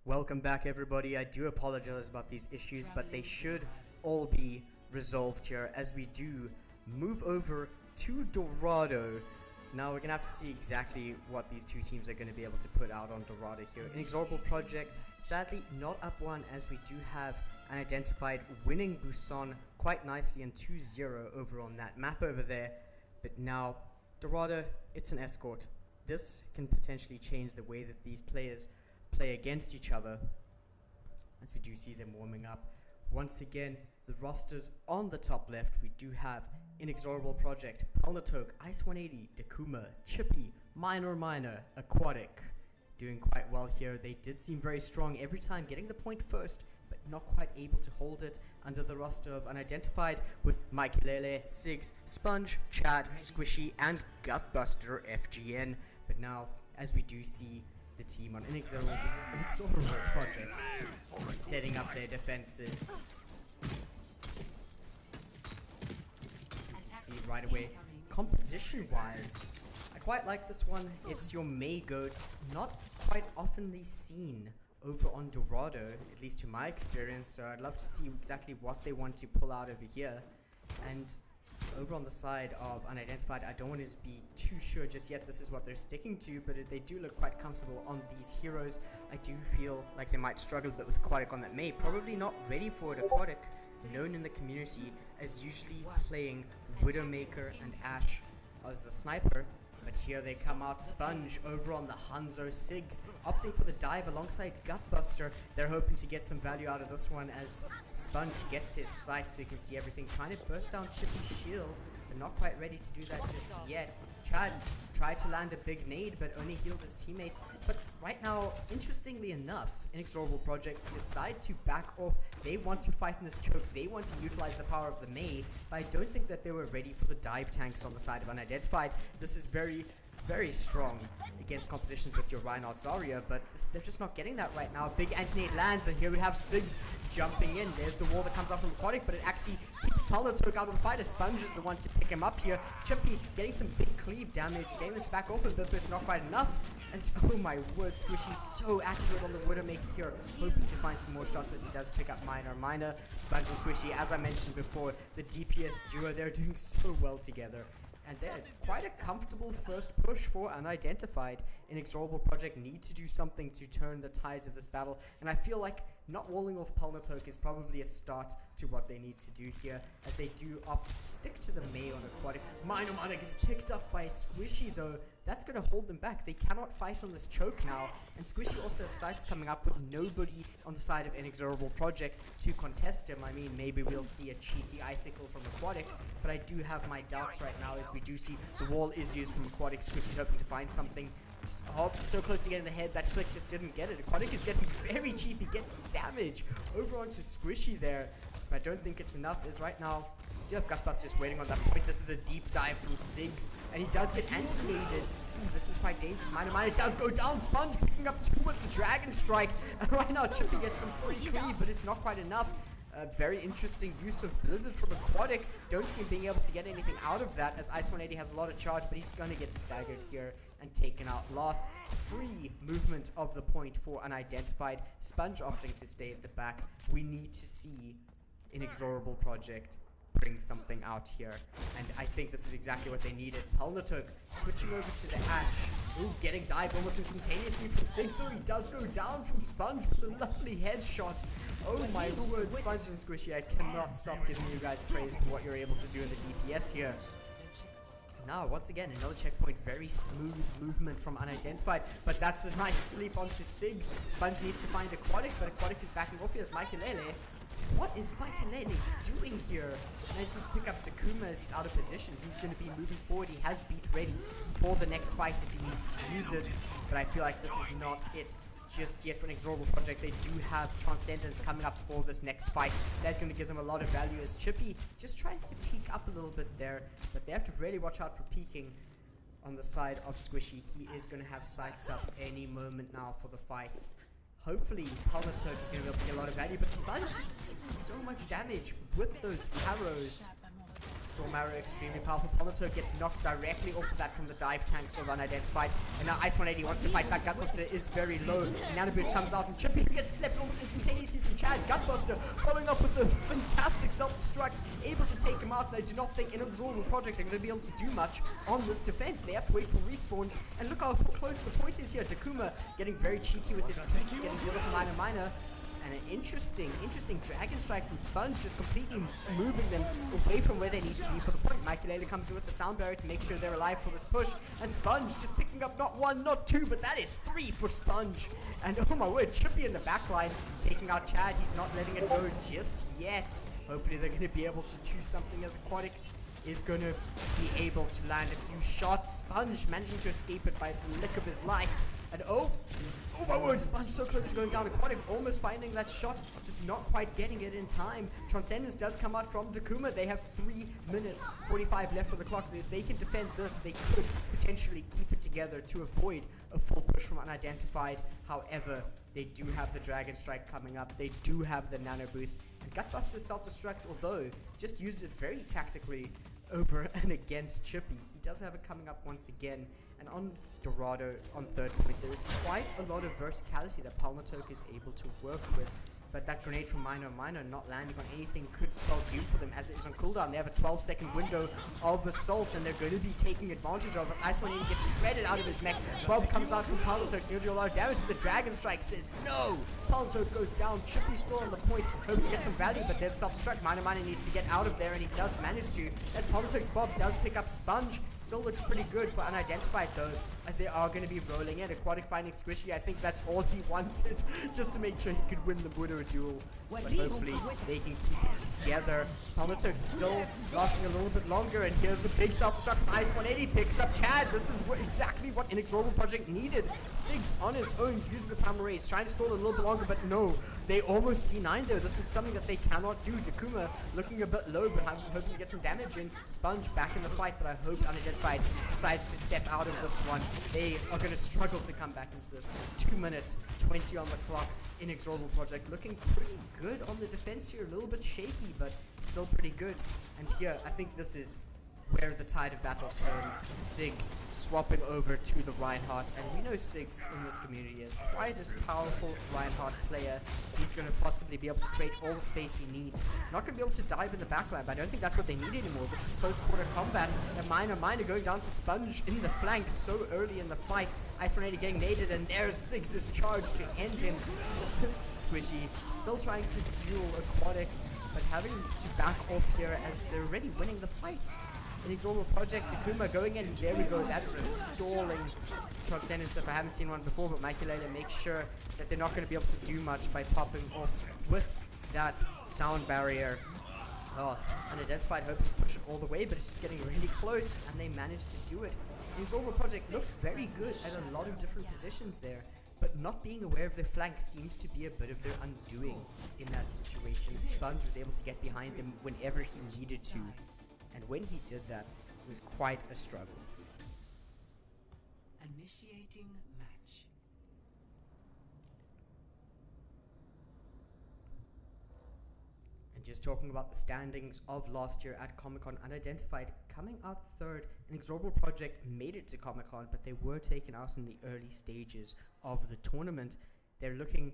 Welcome back, everybody. I do apologize about these issues, but they should all be resolved here as we do move over to Dorado. Now we're gonna have to see exactly what these two teams are going to be able to put out on Dorado here. Inexorable Project, sadly not up one, as we do have unidentified winning Busan quite nicely in 2-0 over on that map over there. But now Dorado, it's an escort. This can potentially change the way that these players play against each other, as we do see them warming up. Once again, the rosters on the top left, we do have Inexorable Project, Palnatok, Ice 180, Dakuma, Chippy, Minor, Aquatic, doing quite well here. They did seem very strong every time, getting the point first, but not quite able to hold it under the roster of Unidentified with Mikelele, Sigs, Sponge, Chad, Squishy, and Gutbuster FGN. But now, as we do see the team on Inexorable Project setting up their defenses. You can see right away, composition-wise, I quite like this one. It's your May goats, not quite oftenly seen over on Dorado, at least to my experience, so I'd love to see exactly what they want to pull out over here. And over on the side of Unidentified, I don't want to be too sure just yet this is what they're sticking to, but they do look quite comfortable on these heroes. I do feel like they might struggle a bit with Aquatic on that May. Probably not ready for it. Aquatic, known in the community as usually playing Widowmaker and Ashe as the sniper. But here they come out, Sponge over on the Hanzo, Sigs opting for the dive alongside Gutbuster. They're hoping to get some value out of this one as Sponge gets his sight, so you can see everything, trying to burst down Chippy's shield, but not quite ready to do that just yet. Chad tried to land a big nade, but only healed his teammates. But right now, interestingly enough, Inexorable Project decide to back off. They want to fight in this choke, they want to utilize the power of the May, but I don't think that they were ready for the dive tanks on the side of Unidentified. This is very strong against compositions with your Reinhardt Zarya, but they're just not getting that right now. Big anti-nade lands, and here we have Sigs jumping in. There's the wall that comes off from Aquatic, but it actually keeps Palnatok out of the fight. Sponge is the one to pick him up here. Chippy getting some big cleave damage, getting them to back off a bit, but it's not quite enough. And oh my word, Squishy's so accurate on the Widowmaker here, hoping to find some more shots as he does pick up Minor. Sponge and Squishy, as I mentioned before, the DPS duo, they're doing so well together. And they're quite a comfortable first push for Unidentified. Inexorable Project need to do something to turn the tides of this battle, and I feel like not walling off Palnatok is probably a start to what they need to do here, as they do opt to stick to the May on Aquatic. Minor gets picked up by Squishy though. That's going to hold them back. They cannot fight on this choke now, and Squishy also has sights coming up with nobody on the side of Inexorable Project to contest him. I mean, maybe we'll see a cheeky icicle from Aquatic, but I do have my doubts right now as we do see the wall is used from Aquatic. Squishy's hoping to find something. Just, oh, so close to getting the head. That flick just didn't get it. Aquatic is getting very cheapy, getting damage over onto Squishy there. But I don't think it's enough, as right now you have Gutbuster just waiting on that point. This is a deep dive from Sigs, and he does get anti-naded. This is quite dangerous. Minor does go down. Sponge picking up 2 with the Dragon Strike. And right now Chippy gets some free cleave, but it's not quite enough. Very interesting use of Blizzard from Aquatic. Don't see him being able to get anything out of that, as Ice 180 has a lot of charge, but he's going to get staggered here and taken out last. Free movement of the point for Unidentified. Sponge opting to stay at the back. We need to see Inexorable Project bring something out here, and I think this is exactly what they needed. Palnatok switching over to the Ashe. Ooh, getting dived almost instantaneously from Sigs, though he does go down from Sponge with a lovely headshot. Oh my word, Sponge and Squishy, I cannot stop giving you guys praise for what you're able to do in the DPS here. Now, once again, another checkpoint. Very smooth movement from Unidentified, but that's a nice sleep onto Sigs. Sponge needs to find Aquatic, but Aquatic is backing off. Here's Mikelele. What is Mikelele doing here? Managing to pick up Dakuma as he's out of position. He's going to be moving forward. He has beat ready for the next fight if he needs to use it, but I feel like this is not it just yet for an Inexorable Project. They do have Transcendence coming up for this next fight. That's going to give them a lot of value, as Chippy just tries to peek up a little bit there, but they have to really watch out for peeking on the side of Squishy. He is going to have sights up any moment now for the fight. Hopefully, Palnatok is going to be able to get a lot of value, but Sponge just taking so much damage with those arrows. Storm Arrow extremely powerful. Polito gets knocked directly off of that from the dive tanks of unidentified. And now Ice 180 wants to fight back. Gutbuster is very low. Nano Boost comes out and Chippy gets slept almost instantaneously from Chad. Gutbuster following up with the fantastic self-destruct, able to take him out. And I do not think Inexorable Project are going to be able to do much on this defense. They have to wait for respawns. And look how close the point is here. Takuma getting very cheeky with his peaks, getting rid of Minor. And an interesting Dragon Strike from Sponge, just completely moving them away from where they need to be for the point. Michael comes in with the sound barrier to make sure they're alive for this push. And Sponge just picking up not one, not two, but that is 3 for Sponge. And oh my word, Chippy in the backline taking out Chad. He's not letting it go just yet. Hopefully they're going to be able to do something, as Aquatic is going to be able to land a few shots. Sponge managing to escape it by the lick of his life. And oh my word, Sponge so close to going down. Aquatic almost finding that shot, just not quite getting it in time. Transcendence does come out from Takuma. They have 3 minutes 45 left on the clock. If they can defend this, they could potentially keep it together to avoid a full push from unidentified. However, they do have the Dragon Strike coming up. They do have the Nano Boost. And Gutbuster's self-destruct, although just used it very tactically over and against Chippy. He does have it coming up once again. And on Dorado, on third point, there is quite a lot of verticality that Palmatok is able to work with. But that grenade from Minor not landing on anything could spell doom for them, as it is on cooldown. They have a 12-second window of assault, and they're going to be taking advantage of it. Ice 180 gets shredded out of his mech. Bob comes out from Palmatok, so he'll do a lot of damage, but the Dragon Strike says no! Palmatok goes down. Chippy's still on the point, hoping to get some value, but there's self-destruct. Minor needs to get out of there, and he does manage to, as Palmatok's Bob does pick up Sponge. Still looks pretty good for unidentified though, as they are going to be rolling in. Aquatic finding Squishy, I think that's all he wanted, just to make sure he could win the Buddha duel. But hopefully they can keep it together. Palmatok still lasting a little bit longer, and here's a big self-destruct from Ice 180, picks up Chad. This is exactly what Inexorable Project needed. Sigs on his own using the Primal Rays, trying to stall a little bit longer, but no, they almost C9 there. This is something that they cannot do. Takuma looking a bit low, but I'm hoping to get some damage in. Sponge back in the fight, but I hope Unidentified decides to step out of this one. They are going to struggle to come back into this. 2 minutes 20 on the clock. Inexorable Project looking pretty good on the defense here. A little bit shaky, but still pretty good. And here, I think this is where the tide of battle turns. Sigs swapping over to the Reinhardt, and we know Sigs in this community is quite a powerful Reinhardt player. He's going to possibly be able to create all the space he needs. Not going to be able to dive in the backline, but I don't think that's what they need anymore. This is close quarter combat, and Minor going down to Sponge in the flank so early in the fight. Ice 180 getting naded, and there's Sigs' charge to end him. Squishy still trying to duel Aquatic, but having to back off here as they're already winning the fight. Inexorable Project, Takuma going in, there we go, that is a stalling Transcendence if I haven't seen one before, but Michaelele makes sure that they're not going to be able to do much by popping off with that sound barrier. Oh, Unidentified hope to push it all the way, but it's just getting really close, and they managed to do it. Inexorable Project looked very good at a lot of different positions there, but not being aware of their flank seems to be a bit of their undoing in that situation. Sponge was able to get behind them whenever he needed to. And when he did that, it was quite a struggle. Initiating match. And just talking about the standings of last year at Comic-Con, Unidentified coming out third. Inexorable Project made it to Comic-Con, but they were taken out in the early stages of the tournament. They're looking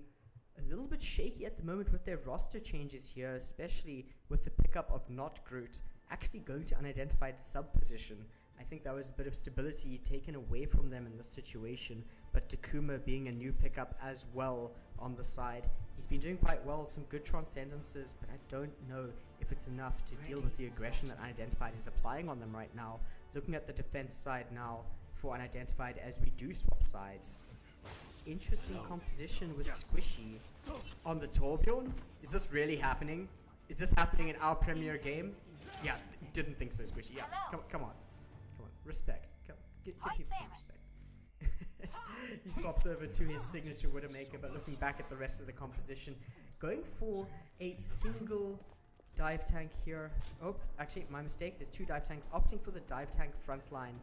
a little bit shaky at the moment with their roster changes here, especially with the pickup of Not Groot actually going to Unidentified sub position. I think that was a bit of stability taken away from them in this situation, but Takuma being a new pickup as well on the side. He's been doing quite well, some good transcendences, but I don't know if it's enough to deal with the aggression that Unidentified is applying on them right now. Looking at the defense side now for Unidentified as we do swap sides. Interesting composition with Squishy on the Torbjorn. Is this really happening? Is this happening in our premier game? Yeah, didn't think so, Squishy. Yeah, come on. Respect. Give people some respect. He swaps over to his signature Widowmaker, but looking back at the rest of the composition, going for a single dive tank here. Oh, actually, my mistake. There's 2 dive tanks. Opting for the dive tank front line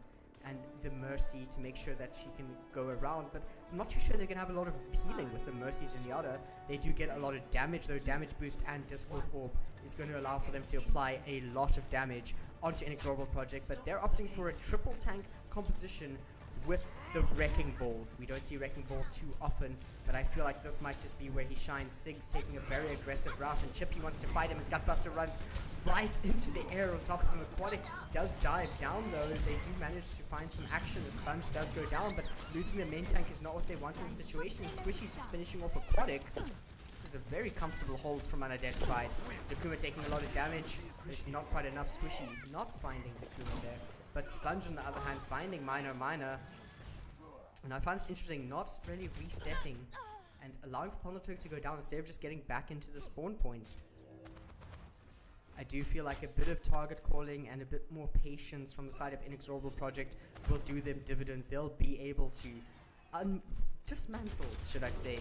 and the Mercy to make sure that she can go around, but I'm not too sure they're gonna have a lot of healing with the Mercies in the other. They do get a lot of damage though. Damage boost and Discord Orb is going to allow for them to apply a lot of damage onto Inexorable Project, but they're opting for a triple tank composition with the Wrecking Ball. We don't see Wrecking Ball too often, but I feel like this might just be where he shines. Sig's taking a very aggressive route, and Chippy wants to fight him as Gutbuster runs right into the air on top of him. Aquatic does dive down though. They do manage to find some action. The Sponge does go down, but losing their main tank is not what they want in the situation. Squishy just finishing off Aquatic. This is a very comfortable hold from unIdentified. Dakuma taking a lot of damage, but it's not quite enough. Squishy not finding Dakuma there, but Sponge on the other hand finding Minor. And I find this interesting, not really resetting and allowing for Polnatok to go down instead of just getting back into the spawn point. I do feel like a bit of target calling and a bit more patience from the side of Inexorable Project will do them dividends. They'll be able to dismantle, should I say,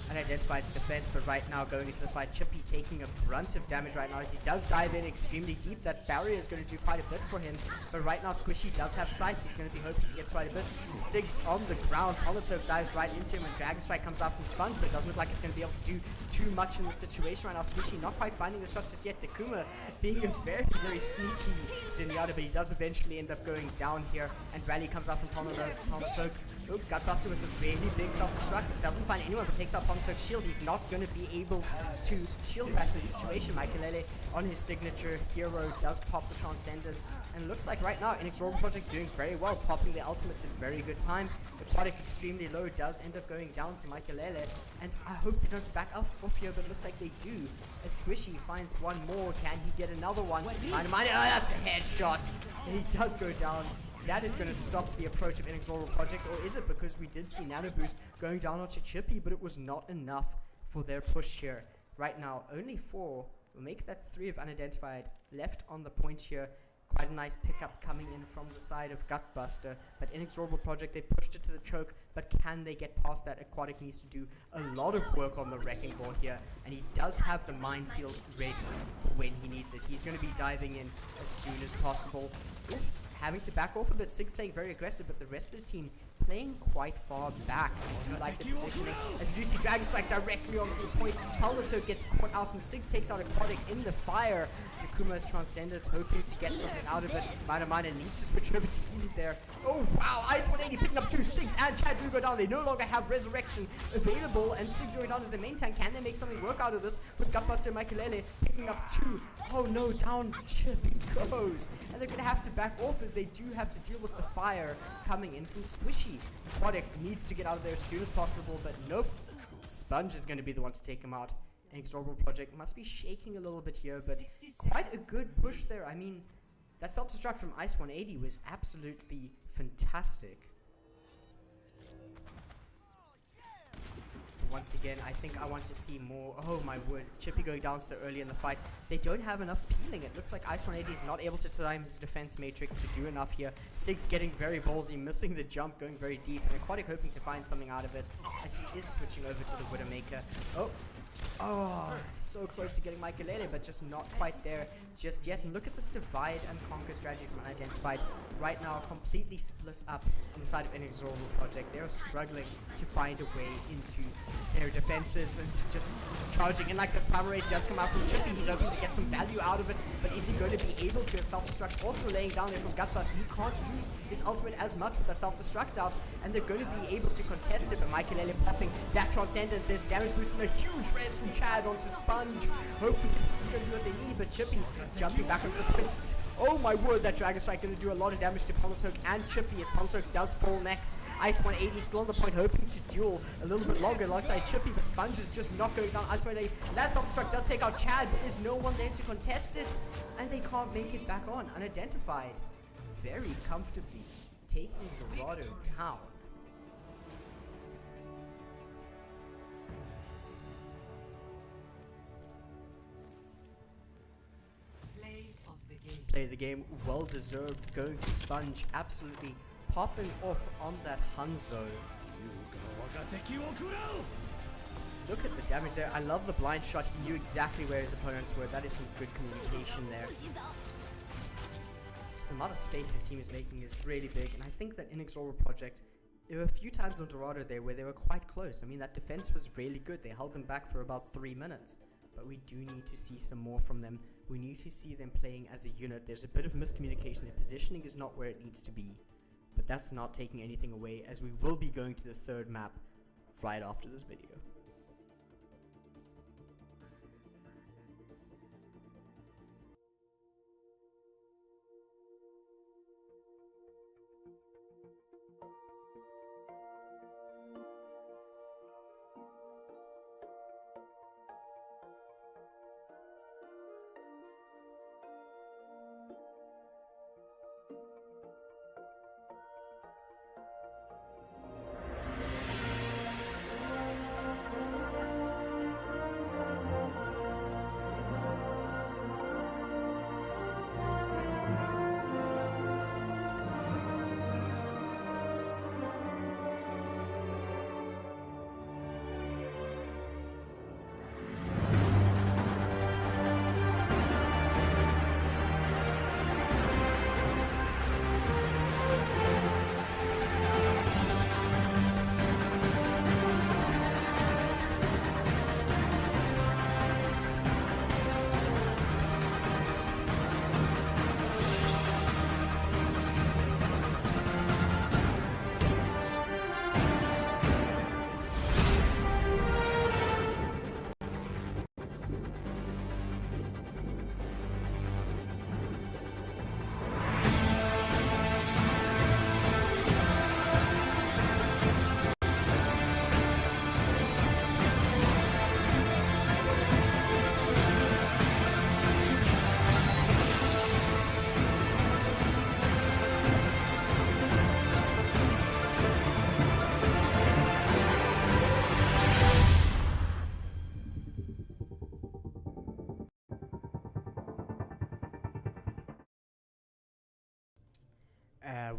unIdentified's defense, but right now going into the fight, Chippy taking a brunt of damage right now as he does dive in extremely deep. That barrier is going to do quite a bit for him, but right now Squishy does have sights. He's going to be hoping to get quite a bit. Sig's on the ground, Polnatok dives right into him, and Dragon Strike comes out from Sponge, but it doesn't look like it's going to be able to do too much in the situation right now. Squishy not quite finding the shots just yet. Dakuma being a very sneaky Zenyatta, but he does eventually end up going down here, and Rally comes out from Polnatok. Oh, Gutbuster with a really big self-destruct. Doesn't find anyone, but takes out Polnatok's shield. He's not going to be able to shield bash the situation. Michaelele on his signature hero does pop the Transcendence. And it looks like right now Inexorable Project doing very well, popping the ultimates at very good times. Aquatic extremely low does end up going down to Michaelele. And I hope they don't back off here, but it looks like they do. As Squishy finds one more. Can he get another one? Minor, that's a headshot. He does go down. That is going to stop the approach of Inexorable Project, or is it because we did see Nano Boost going down onto Chippy, but it was not enough for their push here. Right now, only 4 will make that 3 of unIdentified left on the point here. Quite a nice pickup coming in from the side of Gutbuster, but Inexorable Project, they pushed it to the choke, but can they get past that? Aquatic needs to do a lot of work on the Wrecking Ball here, and he does have the minefield ready for when he needs it. He's going to be diving in as soon as possible. Ooh. Having to back off a bit. Sig's playing very aggressive, but the rest of the team playing quite far back. I do like the positioning. As you see Dragon Strike directly onto the point, Polnatok gets caught out, and Sigs takes out Aquatic in the fire. Dakuma's Transcendence hoping to get something out of it. Minor needs to switch over to healing there. Oh wow, Ice 180 picking up 2. Sigs and Chad do go down. They no longer have Resurrection available, and Sigs going down as the main tank. Can they make something work out of this with Gutbuster and Michaelele picking up 2? Oh no, down Chippy goes. And they're going to have to back off as they do have to deal with the fire coming in from Squishy. Aquatic needs to get out of there as soon as possible, but nope. Sponge is going to be the one to take him out. Inexorable Project must be shaking a little bit here, but quite a good push there. I mean, that self-destruct from Ice 180 was absolutely fantastic. Once again, I think I want to see more. Oh my word, Chippy going down so early in the fight. They don't have enough peeling. It looks like Ice 180 is not able to time his defense matrix to do enough here. Sig's getting very ballsy, missing the jump, going very deep, and Aquatic hoping to find something out of it as he is switching over to the Widowmaker. Oh, so close to getting Michaelele, but just not quite there just yet. And look at this divide and conquer strategy from unIdentified. Right now, completely split up on the side of Inexorable Project. They're struggling to find a way into their defenses and just charging in like this. Primal Rage does come out from Chippy. He's hoping to get some value out of it, but is he going to be able to? A self-destruct also laying down there from Gutbuster. He can't use his ultimate as much with a self-destruct out, and they're going to be able to contest it, but Michaelele popping that Transcendence. There's damage boost and a huge res from Chad onto Sponge. Hopefully this is going to be what they need, but Chippy jumping back onto the place. Oh my word, that Dragon Strike going to do a lot of damage to Polnatok and Chippy as Polnatok does fall next. Ice 180 still on the point, hoping to duel a little bit longer alongside Chippy, but Sponge is just not going down. Ice 180, that self-destruct does take out Chad, but there's no one there to contest it, and they can't make it back on. unIdentified very comfortably taking Dorado down. Play of the game, well deserved, going to Sponge, absolutely popping off on that Hanzo. Just look at the damage there. I love the blind shot. He knew exactly where his opponents were. That is some good communication there. Just Just the amount of space his team is making is really big, and I think that Inexorable Project, there were a few times on Dorado there where they were quite close. I mean, that defense was really good. They held them back for about 3 minutes. But we do need to see some more from them. We need to see them playing as a unit. There's a bit of miscommunication. Their positioning is not where it needs to be. But that's not taking anything away, as we will be going to the third map right after this video.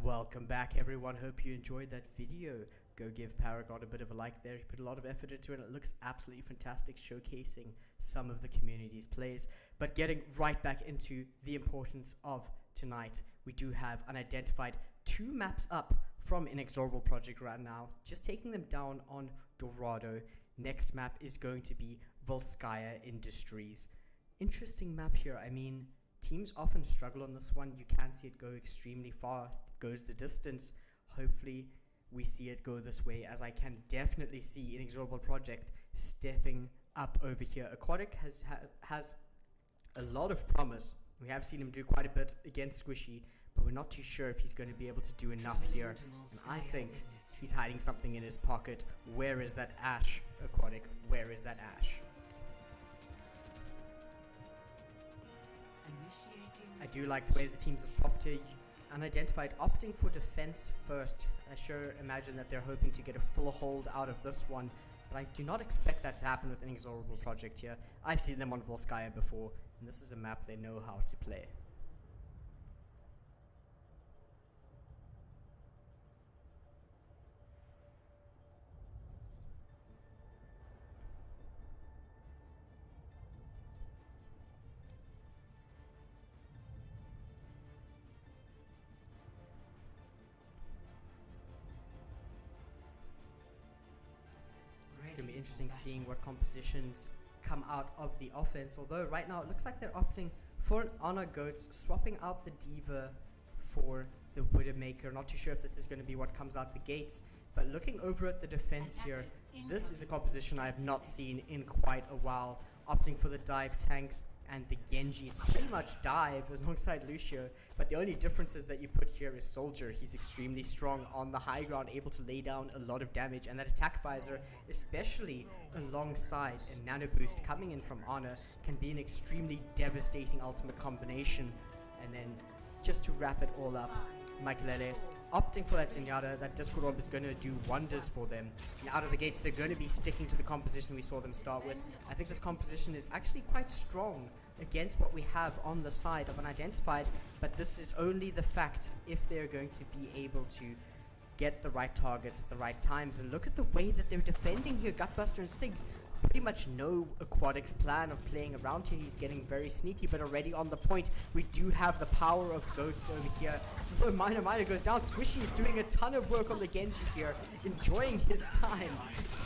Welcome back everyone, hope you enjoyed that video. Go give Paragon a bit of a like there. He put a lot of effort into it. It looks absolutely fantastic, showcasing some of the community's plays. But getting right back into the importance of tonight, we do have unidentified 2 maps up from Inexorable Project right now, just taking them down on Dorado. Next map is going to be Volskaya Industries. Interesting map here. I mean, teams often struggle on this one. You can see it go extremely far. It goes the distance. Hopefully we see it go this way, as I can definitely see Inexorable Project stepping up over here. Aquatic has a lot of promise. We have seen him do quite a bit against Squishy, but we're not too sure if he's going to be able to do enough here. And I think he's hiding something in his pocket. Where is that Ash, Aquatic? Where is that Ash? I do like the way the teams have swapped here. Unidentified opting for defense first. I sure imagine that they're hoping to get a full hold out of this one, but I do not expect that to happen with an Inexorable Project here. I've seen them on Volskaya before, and this is a map they know how to play. It's going to be interesting seeing what compositions come out of the offense, although right now it looks like they're opting for an Honor Goats, swapping out the Diva for the Widowmaker. Not too sure if this is going to be what comes out the gates, but looking over at the defense here, this is a composition I have not seen in quite a while, opting for the dive tanks and the Genji. It's pretty much dive alongside Lucio, but the only difference is that you put here is Soldier. He's extremely strong on the high ground, able to lay down a lot of damage, and that attack visor, especially alongside a nano boost coming in from Honor, can be an extremely devastating ultimate combination. And then just to wrap it all up, Michaelele opting for that Zenyatta. That Discord Orb is going to do wonders for them. And out of the gates, they're going to be sticking to the composition we saw them start with. I think this composition is actually quite strong against what we have on the side of unidentified, but this is only the fact if they're going to be able to get the right targets at the right times. And look at the way that they're defending here. Gutbuster and Sigs pretty much know Aquatic's plan of playing around here. He's getting very sneaky, but already on the point, we do have the power of goats over here. The Miner goes down. Squishy is doing a ton of work on the Genji here, enjoying his time.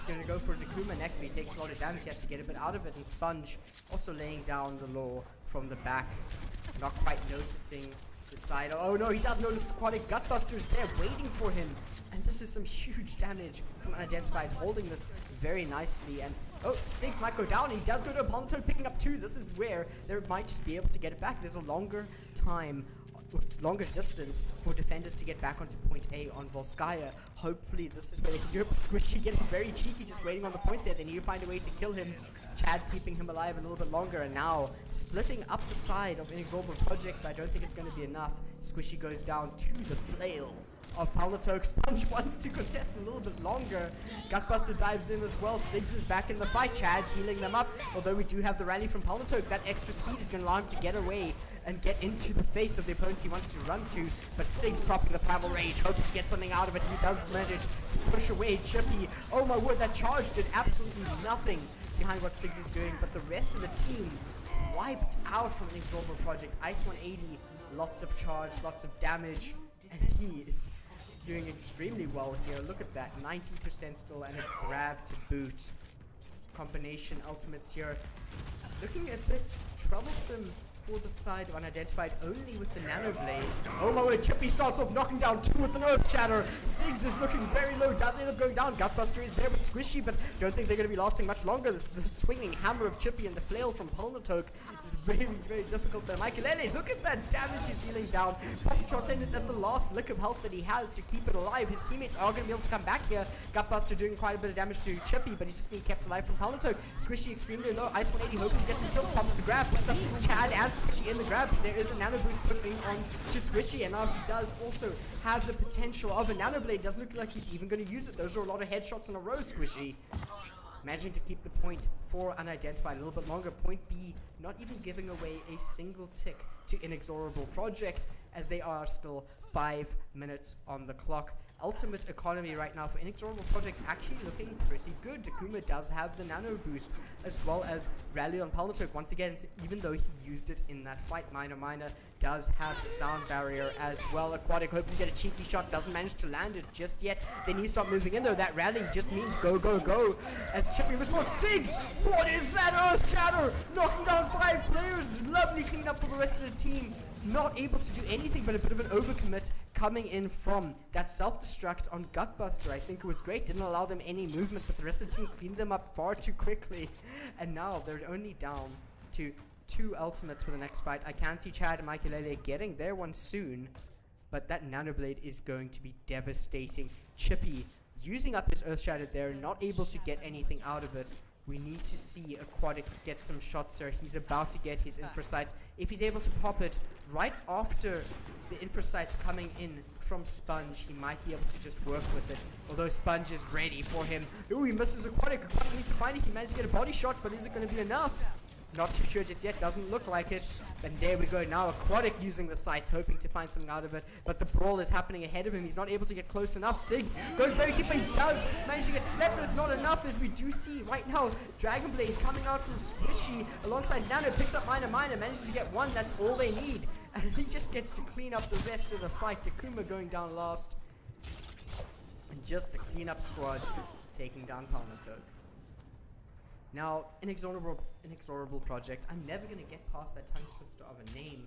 Gonna go for Takuma next, but he takes a lot of damage. He has to get a bit out of it, and Sponge also laying down the law from the back, not quite noticing the side. Oh no, he does notice Aquatic. Gutbuster's there waiting for him, and this is some huge damage from unIdentified, holding this very nicely. And oh, Siggs might go down. He does go to a Politoad, picking up 2. This is where they might just be able to get it back. There's a longer distance for defenders to get back onto point A on Volskaya. Hopefully this is where they can do it, but Squishy getting very cheeky, just waiting on the point there. They need to find a way to kill him. Chad keeping him alive a little bit longer, and now splitting up the side of Inexorable Project, but I don't think it's going to be enough. Squishy goes down to the flail of Palatoke. Sponge wants to contest a little bit longer. Gutbuster dives in as well. Siggs is back in the fight. Chad's healing them up, although we do have the rally from Palatoke. That extra speed is going to allow him to get away and get into the face of the opponents he wants to run to, but Siggs propping the Primal Rage, hoping to get something out of it. He does manage to push away Chippy. Oh my word, that charge did absolutely nothing behind what Siggs is doing, but the rest of the team wiped out from Inexorable Project. Ice 180, lots of charge, lots of damage, and he is doing extremely well here. Look at that, 90% still, and a grab to boot. Combination ultimates here, looking a bit troublesome for the side of unIdentified, only with the Nano Blade. Oh my word, Chippy starts off knocking down 2 with an Earth Shatter. Siggs is looking very low, does end up going down. Gutbuster is there with Squishy, but don't think they're going to be lasting much longer. The swinging hammer of Chippy and the flail from Palnatoke is very, very difficult there. Michaelele, look at that damage he's dealing down. Pops Transcendence at the last lick of health that he has to keep it alive. His teammates are going to be able to come back here. Gutbuster doing quite a bit of damage to Chippy, but he's just being kept alive from Palnatoke. Squishy extremely low. Ice 180 hoping to get some kills. Pops the grab, puts up Chad and Squishy in the grab. There is a Nano Boost putting on to Squishy, and now he does also have the potential of a Nano Blade. Doesn't look like he's even going to use it. Those are a lot of headshots in a row, Squishy. Managing to keep the point for unIdentified a little bit longer. Point B, not even giving away a single tick to Inexorable Project, as they are still 5 minutes on the clock. Ultimate economy right now for Inexorable Project actually looking pretty good. Takuma does have the Nano Boost, as well as Rally on Palnatoke once again, even though he used it in that fight. Miner does have the sound barrier as well. Aquatic hoping to get a cheeky shot, doesn't manage to land it just yet. They need to start moving in though. That rally just means go, go, go. As Chippy responds, Siggs! What is that Earth Shatter? Knocking down 5 players. Lovely cleanup for the rest of the team. Not able to do anything, but a bit of an overcommit coming in from that self-destruct on Gutbuster. I think it was great, didn't allow them any movement, but the rest of the team cleaned them up far too quickly. And now they're only down to 2 ultimates for the next fight. I can see Chad and Michaelele getting their one soon, but that Nano Blade is going to be devastating. Chippy using up his Earth Shatter there, not able to get anything out of it. We need to see Aquatic get some shots here. He's about to get his Infrasights. If he's able to pop it right after the Infrasights coming in from Sponge, he might be able to just work with it. Although Sponge is ready for him. Ooh, he misses Aquatic. Aquatic needs to find it. He managed to get a body shot, but is it going to be enough? Not too sure just yet. Doesn't look like it. And there we go. Now Aquatic using the sights, hoping to find something out of it. But the brawl is happening ahead of him. He's not able to get close enough. Siggs goes very deep, but he does manage to get slept. It's not enough, as we do see right now Dragon Blade coming out from Squishy alongside Nano. Picks up Miner, managing to get one. That's all they need. And he just gets to clean up the rest of the fight. Takuma going down last. And just the cleanup squad taking down Palnatoke. Now, Inexorable Project, I'm never going to get past that tongue twister of a name.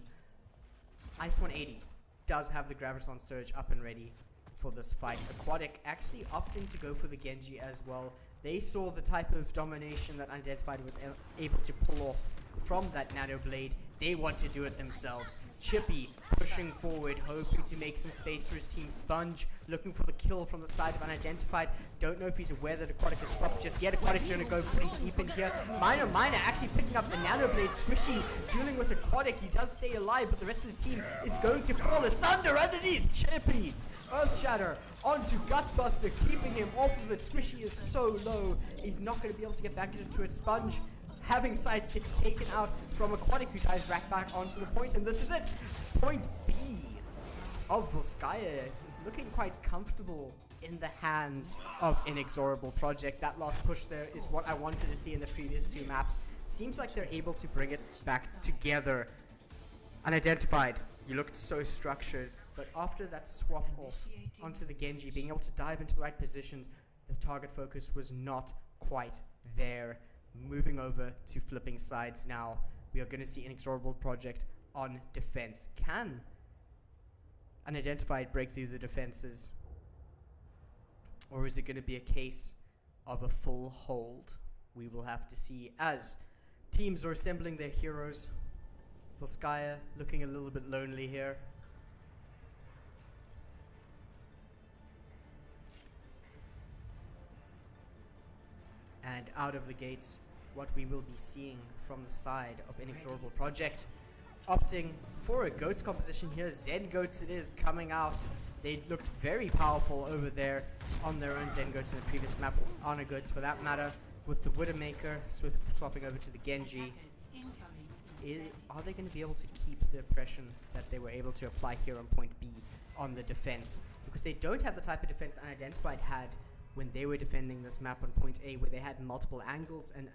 Ice 180 does have the Graviton Surge up and ready for this fight. Aquatic actually opting to go for the Genji as well. They saw the type of domination that unIdentified was able to pull off from that Nano Blade. They want to do it themselves. Chippy pushing forward, hoping to make some space for his team. Sponge looking for the kill from the side of unIdentified. Don't know if he's aware that Aquatic is swapped just yet. Aquatic's going to go pretty deep in here. Miner actually picking up the Nano Blade. Squishy dealing with Aquatic. He does stay alive, but the rest of the team is going to fall asunder underneath. Chippy's Earth Shatter onto Gutbuster, keeping him off of it. Squishy is so low, he's not going to be able to get back into it. Sponge having sights gets taken out from Aquatic, who dives right back onto the point, and this is it. Point B of Volskaya looking quite comfortable in the hands of Inexorable Project. That last push there is what I wanted to see in the previous two maps. Seems like they're able to bring it back together. Unidentified, you looked so structured, but after that swap off onto the Genji, being able to dive into the right positions, the target focus was not quite there. Moving over to flipping sides now, we are going to see Inexorable Project on defense. Can Unidentified break through the defenses? Or is it going to be a case of a full hold? We will have to see as teams are assembling their heroes. Volskaya looking a little bit lonely here. And out of the gates, what we will be seeing from the side of Inexorable Project, opting for a goats composition here. Zen goats it is coming out. They looked very powerful over there on their own Zen goats in the previous map, or Honor goats for that matter, with the Widowmaker swapping over to the Genji. Are they going to be able to keep the oppression that they were able to apply here on point B on the defense? Because they don't have the type of defense that Unidentified had when they were defending this map on point A, where they had multiple angles, and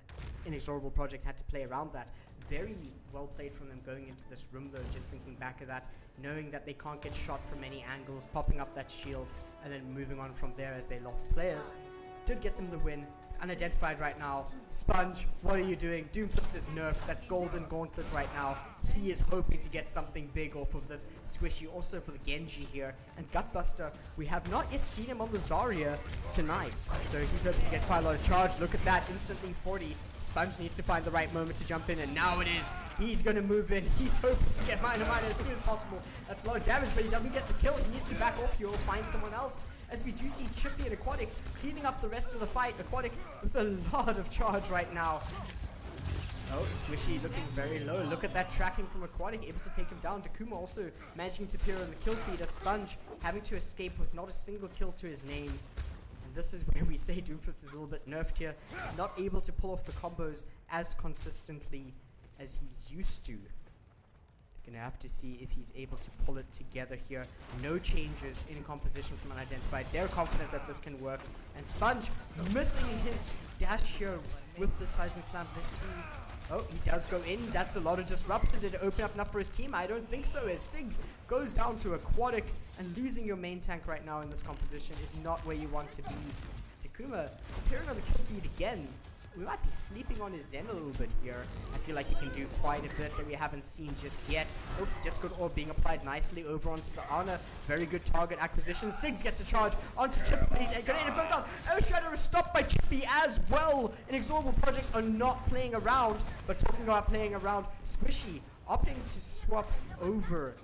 Inexorable Project had to play around that. Very well played from them going into this room though, just thinking back of that, knowing that they can't get shot from any angles, popping up that shield, and then moving on from there as they lost players. Did get them the win. Unidentified right now. Sponge, what are you doing? Doomfist is nerfed. That golden gauntlet right now. He is hoping to get something big off of this squishy. Also for the Genji here. And Gutbuster, we have not yet seen him on the Zarya tonight. So he's hoping to get quite a lot of charge. Look at that, instantly 40. Sponge needs to find the right moment to jump in, and now it is. He's going to move in. He's hoping to get minor as soon as possible. That's a lot of damage, but he doesn't get the kill. He needs to back off here or find someone else. As we do see Chippy and Aquatic cleaning up the rest of the fight. Aquatic with a lot of charge right now. Oh, Squishy looking very low. Look at that tracking from Aquatic, able to take him down. Takuma also managing to appear on the kill feed. As Sponge having to escape with not a single kill to his name. And this is where we say Doomfist is a little bit nerfed here. Not able to pull off the combos as consistently as he used to. Gonna have to see if he's able to pull it together here. No changes in composition from Unidentified. They're confident that this can work. And Sponge missing his dash here with the Seismic Slam. Let's see. Oh, he does go in. That's a lot of disruption. Did it open up enough for his team? I don't think so. As Siggs goes down to Aquatic, and losing your main tank right now in this composition is not where you want to be. Takuma appearing on the kill feed again. We might be sleeping on his Zen a little bit here. I feel like he can do quite a bit that we haven't seen just yet. Oh, Discord Orb being applied nicely over onto the Ana. Very good target acquisition. Siggs gets a charge onto Chippy, but he's gonna end up going down. Shadow is stopped by Chippy as well. Inexorable Project are not playing around, but talking about playing around, Squishy opting to swap over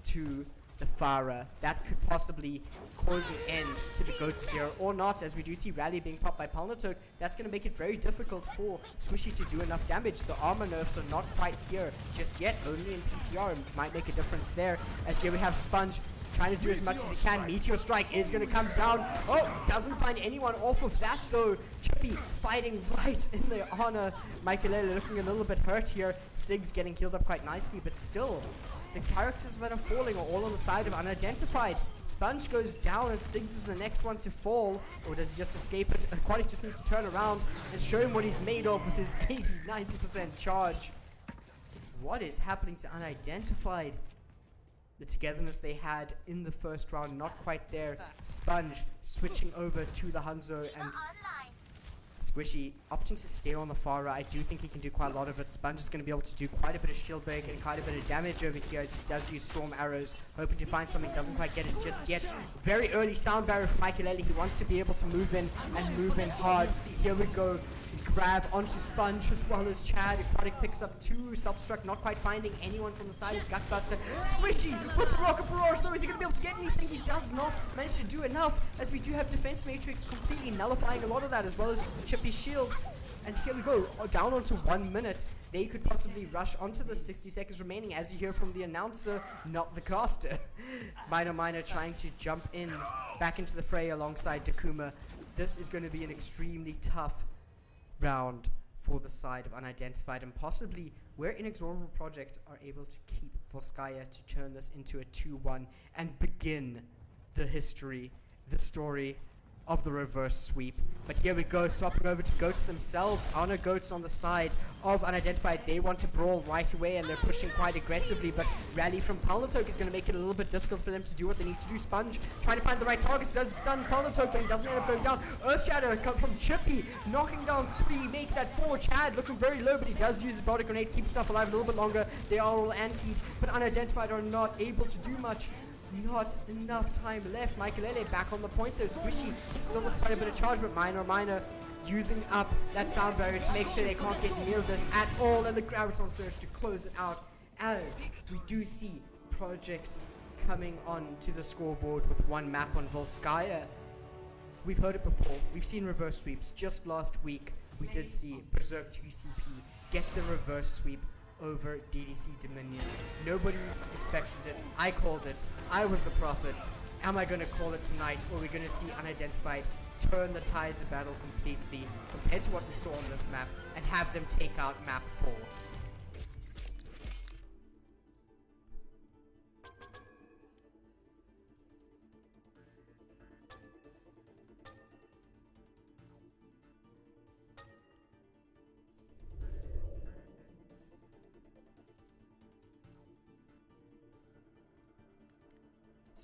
to the Pharah. That could possibly cause an end to the goats here, or not, as we do see Rally being popped by Palnatok. That's going to make it very difficult for Squishy to do enough damage. The armor nerfs are not quite here just yet, only in PCR, and might make a difference there. As here we have Sponge trying to do as much as he can. Meteor Strike is going to come down. Oh, doesn't find anyone off of that though. Chippy fighting right in the honor. Michaelele looking a little bit hurt here. Siggs getting healed up quite nicely, but still, the characters that are falling are all on the side of Unidentified. Sponge goes down and Siggs is the next one to fall. Or does he just escape it? Aquatic just needs to turn around and show him what he's made of with his 80-90% charge. What is happening to Unidentified? The togetherness they had in the first round, not quite there. Sponge switching over to the Hanzo, and Squishy opting to stay on the Pharah. I do think he can do quite a lot of it. Sponge is going to be able to do quite a bit of shield break and quite a bit of damage over here as he does use storm arrows, hoping to find something. Doesn't quite get it just yet. Very early sound barrier from Michaelele. He wants to be able to move in and move in hard. Here we go. Grab onto Sponge as well as Chad. Aquatic picks up two. Self-struck, not quite finding anyone from the side of Gutbuster. Squishy with the Rocket Barrage though. Is he going to be able to get anything? He does not manage to do enough, as we do have Defense Matrix completely nullifying a lot of that, as well as Chippy's shield. And here we go, down onto 1 minute. They could possibly rush onto the 60 seconds remaining, as you hear from the announcer, not the caster. Minor trying to jump in, back into the fray alongside Takuma. This is going to be an extremely tough round for the side of Unidentified, and possibly where Inexorable Project are able to keep Volskaya to turn this into a 2-1 and begin the history, the story of the reverse sweep. But here we go, swapping over to Goats themselves. Honor Goats on the side of unIdentified. They want to brawl right away and they're pushing quite aggressively, but rally from Palnatok is going to make it a little bit difficult for them to do what they need to do. Sponge trying to find the right targets, does stun Palnatok, but he doesn't end up going down. Earthshadow come from Chippy, knocking down 3, make that 4. Chad looking very low, but he does use his body grenade, keep himself alive a little bit longer. They are all antied, but unIdentified are not able to do much. Not enough time left. Michaelele back on the point though. Squishy still with quite a bit of charge, but Minor using up that sound barrier to make sure they can't get near this at all, and the Graviton Surge to close it out as we do see Project coming on to the scoreboard with one map on Volskaya. We've heard it before. We've seen reverse sweeps. Just last week we did see Berserk 2CP get the reverse sweep over DDC Dominion. Nobody expected it. I called it. I was the prophet. Am I going to call it tonight, or are we going to see unIdentified turn the tides of battle completely compared to what we saw on this map and have them take out map 4?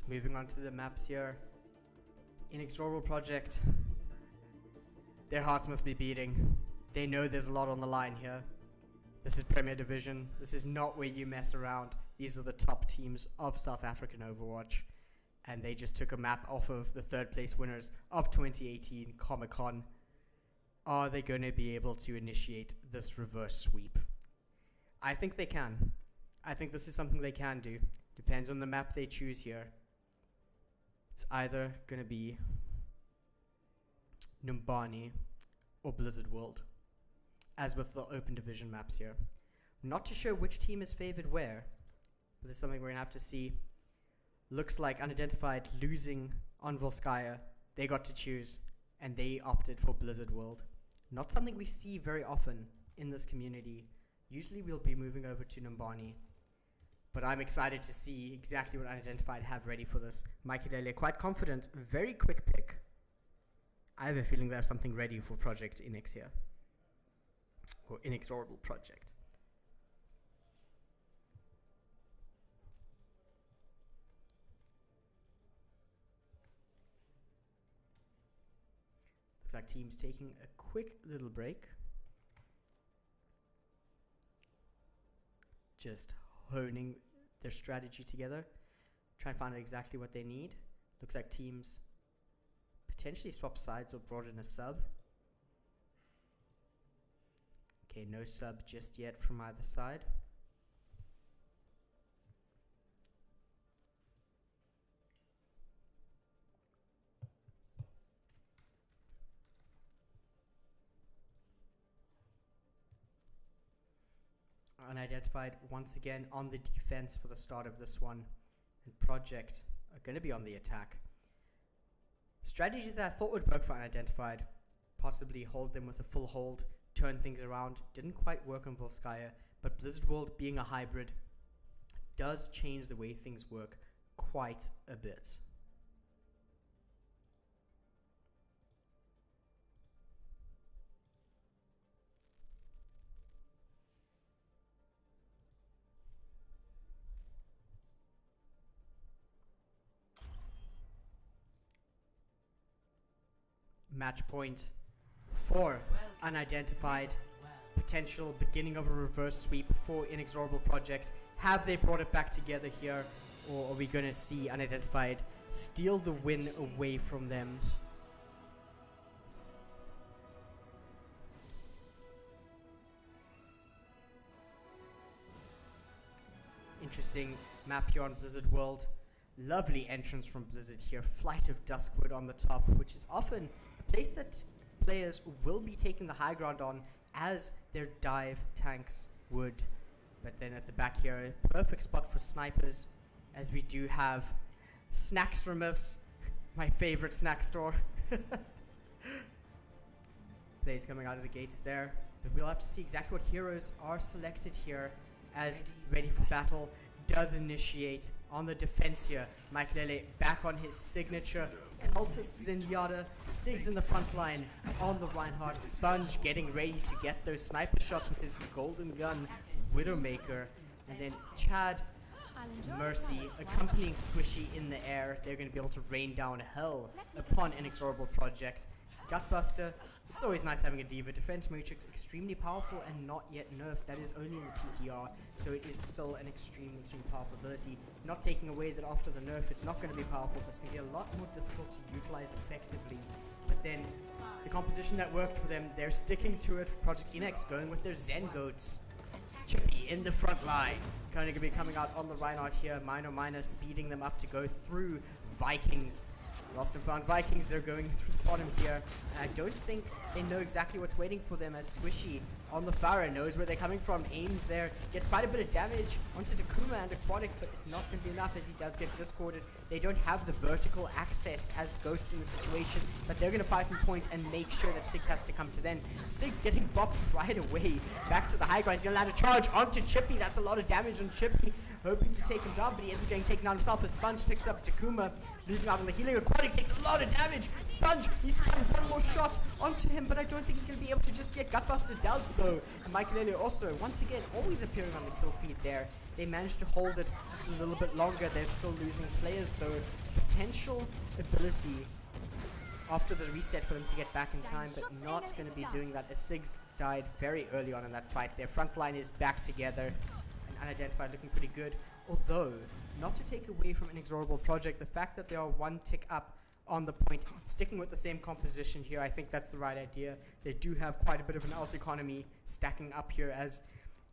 Moving on to the maps here. Inexorable Project. Their hearts must be beating. They know there's a lot on the line here. This is Premier Division. This is not where you mess around. These are the top teams of South African Overwatch. And they just took a map off of the 3rd place winners of 2018 Comic-Con. Are they going to be able to initiate this reverse sweep? I think they can. I think this is something they can do. Depends on the map they choose here. It's either going to be Numbani or Blizzard World, as with the open division maps here. I'm not too sure which team is favored where, but this is something we're going to have to see. Looks like unIdentified losing on Volskaya. They got to choose, and they opted for Blizzard World. Not something we see very often in this community. Usually we'll be moving over to Numbani. But I'm excited to see exactly what unIdentified have ready for this. Michaelele, quite confident, very quick pick. I have a feeling they have something ready for Project Inex here. Or Inexorable Project. Looks like team's taking a quick little break. Just honing their strategy together, try and find out exactly what they need. Looks like teams potentially swap sides or brought in a sub. Okay, no sub just yet from either side. Unidentified once again on the defense for the start of this one, and Project are going to be on the attack. Strategy that I thought would work for Unidentified, possibly hold them with a full hold, turn things around, didn't quite work on Volskaya, but Blizzard World being a hybrid does change the way things work quite a bit. Match point for Unidentified. Potential beginning of a reverse sweep for Inexorable Project. Have they brought it back together here, or are we going to see Unidentified steal the win away from them? Interesting map here on Blizzard World. Lovely entrance from Blizzard here. Flight of Duskwood on the top, which is often a place that players will be taking the high ground on as their dive tanks would. But then at the back here, a perfect spot for snipers, as we do have Snacks from us, my favorite snack store. Plays coming out of the gates there. But we'll have to see exactly what heroes are selected here as Ready for Battle does initiate on the defense here. Michaelele back on his signature Cultist Zenyatta, Sigs in the front line on the Reinhardt, Sponge getting ready to get those sniper shots with his golden gun, Widowmaker, and then Chad, Mercy accompanying Squishy in the air. They're going to be able to rain down hell upon Inexorable Project. Gutbuster, it's always nice having a diva. Defense Matrix, extremely powerful and not yet nerfed. That is only in the PTR, so it is still an extremely powerful ability. Not taking away that after the nerf it's not going to be powerful, but it's going to be a lot more difficult to utilize effectively. But then the composition that worked for them, they're sticking to it. Project Inex going with their Zen Goats. Chippy in the front line. Kind of going to be coming out on the Reinhardt here. Minor speeding them up to go through Vikings. Lost and found Vikings, they're going through the bottom here. And I don't think they know exactly what's waiting for them, as Squishy on the Pharah knows where they're coming from, aims there, gets quite a bit of damage onto Takuma and Aquatic, but it's not going to be enough as he does get discorded. They don't have the vertical access as Goats in the situation, but they're going to fight from point and make sure that Sigs has to come to them. Sigs getting bopped right away, back to the high ground. He's going to land a charge onto Chippy. That's a lot of damage on Chippy, hoping to take him down, but he ends up getting taken down himself as Sponge picks up Takuma, losing out on the healing. Aquatic takes a lot of damage. Sponge needs to find one more shot onto him, but I don't think he's going to be able to just yet. Gutbuster does though, and Michael also, once again, always appearing on the kill feed there. They managed to hold it just a little bit longer. They're still losing players though. Potential ability after the reset for them to get back in time, but not going to be doing that as Sigs died very early on in that fight. Their front line is back together, and unidentified looking pretty good. Although, not to take away from Inexorable Project, the fact that they are one tick up on the point, sticking with the same composition here, I think that's the right idea. They do have quite a bit of an ult economy stacking up here, as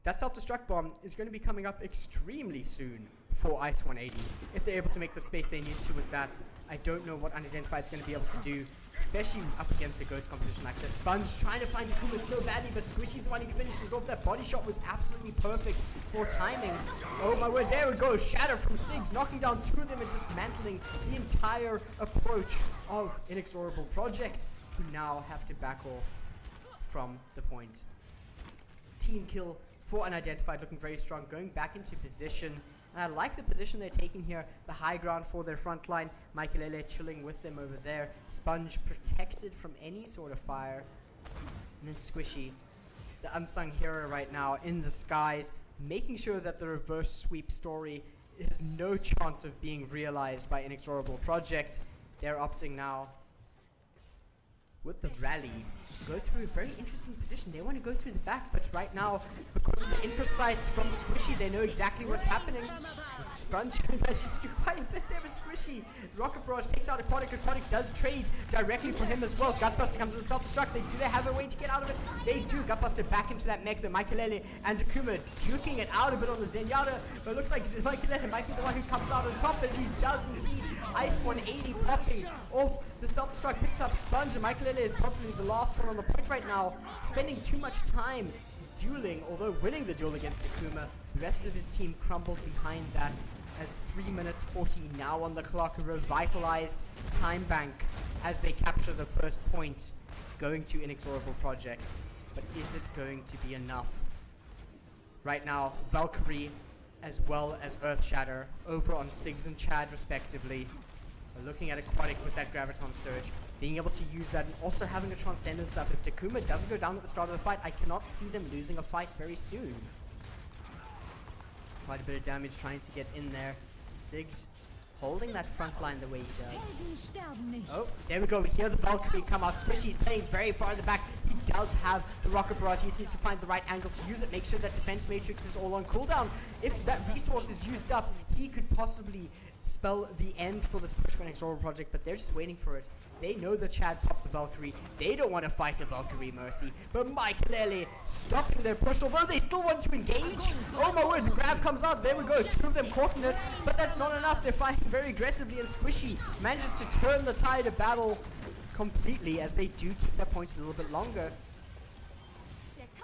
that self-destruct bomb is going to be coming up extremely soon for Ice 180. If they're able to make the space they need to with that, I don't know what Unidentified is going to be able to do, especially up against a Goats composition like this. Sponge trying to find Takuma so badly, but Squishy's the one who finishes off. That body shot was absolutely perfect for timing. Oh my word, there we go. Shatter from Sigs, knocking down two of them and dismantling the entire approach of Inexorable Project, who now have to back off from the point. Team kill for Unidentified, looking very strong, going back into position. And I like the position they're taking here, the high ground for their front line. Michaelele chilling with them over there. Sponge protected from any sort of fire. And then Squishy, the unsung hero right now in the skies, making sure that the reverse sweep story has no chance of being realized by Inexorable Project. They're opting now with the rally go through a very interesting position. They want to go through the back, but right now, because of the infra sights from Squishy, they know exactly what's happening. Sponge manages to do quite a bit there with Squishy. Rocket Barrage takes out Aquatic. Aquatic does trade directly for him as well. Gutbuster comes with self-destruct. Do they have a way to get out of it? They do. Gutbuster back into that mech. The Michaelele and Takuma duking it out a bit on the Zenyatta, but it looks like Michaelele might be the one who comes out on top, as he does indeed. Ice 180 popping off the self-destruct, picks up Sponge, and Michaelele is probably the last one on the point right now, spending too much time dueling, although winning the duel against Takuma. The rest of his team crumbled behind that, as 3 minutes 40 now on the clock, a revitalized time bank as they capture the first point, going to Inexorable Project. But is it going to be enough? Right now, Valkyrie as well as Earthshatter over on Sigs and Chad respectively. We're looking at Aquatic with that Graviton Surge, being able to use that and also having a Transcendence up. If Takuma doesn't go down at the start of the fight, I cannot see them losing a fight very soon. Quite a bit of damage trying to get in there. Sigs holding that front line the way he does. Oh, there we go. We hear the Valkyrie come out. Squishy's playing very far in the back. He does have the Rocket Barrage. He needs to find the right angle to use it. Make sure that Defense Matrix is all on cooldown. If that resource is used up, he could possibly spell the end for this push for Inexorable Project, but they're just waiting for it. They know that Chad popped the Valkyrie. They don't want to fight a Valkyrie Mercy, but Michaelele stopping their push, although they still want to engage. Oh my word, the grab comes out. There we go, two of them caught in it, but that's not enough. They're fighting very aggressively, and Squishy manages to turn the tide of battle completely, as they do keep their points a little bit longer.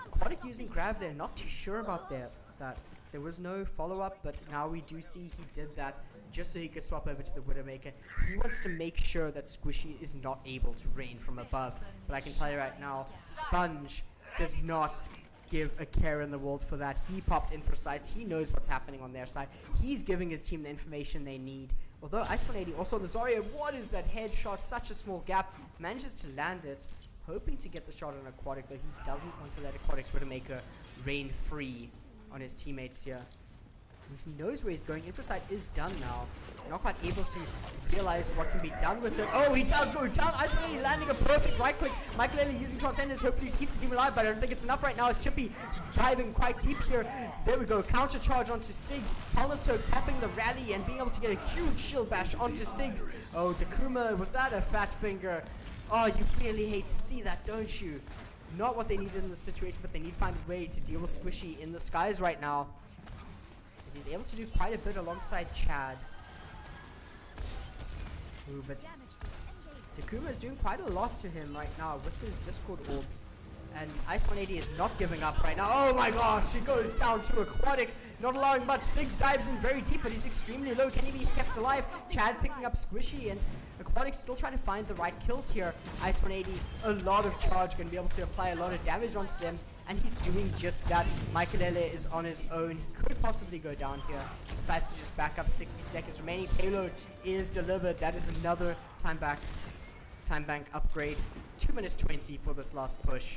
Aquatic using grab there, not too sure about that. There was no follow-up, but now we do see he did that just so he could swap over to the Widowmaker. He wants to make sure that Squishy is not able to rain from above. But I can tell you right now, Sponge does not give a care in the world for that. He popped in for sights. He knows what's happening on their side. He's giving his team the information they need. Although Ice180 also on the Zarya, what is that headshot? Such a small gap. Manages to land it, hoping to get the shot on Aquatic, but he doesn't want to let Aquatic's Widowmaker rain free on his teammates here. He knows where he's going. Infrasight is done now. Not quite able to realize what can be done with it. Oh, he does go down. Ice180 landing a perfect right click. Michael using Transcendence hopefully to keep the team alive, but I don't think it's enough right now as Chippy diving quite deep here. There we go. Counter charge onto Siggs. Palnatoad popping the rally and being able to get a huge shield bash onto Siggs. Oh, Takuma, was that a fat finger? Oh, you really hate to see that, don't you? Not what they needed in this situation, but they need to find a way to deal with Squishy in the skies right now. As he's able to do quite a bit alongside Chad. Ooh, but Takuma is doing quite a lot to him right now with his Discord orbs. And Ice180 is not giving up right now. Oh my gosh, he goes down to Aquatic, not allowing much. Siggs dives in very deep, but he's extremely low. Can he be kept alive? Chad picking up Squishy, and Aquatic still trying to find the right kills here. Ice180, a lot of charge, going to be able to apply a lot of damage onto them. And he's doing just that. Michaelele is on his own. He could possibly go down here. Decides to just back up 60 seconds remaining. Payload is delivered. That is another time bank upgrade. 2 minutes 20 for this last push.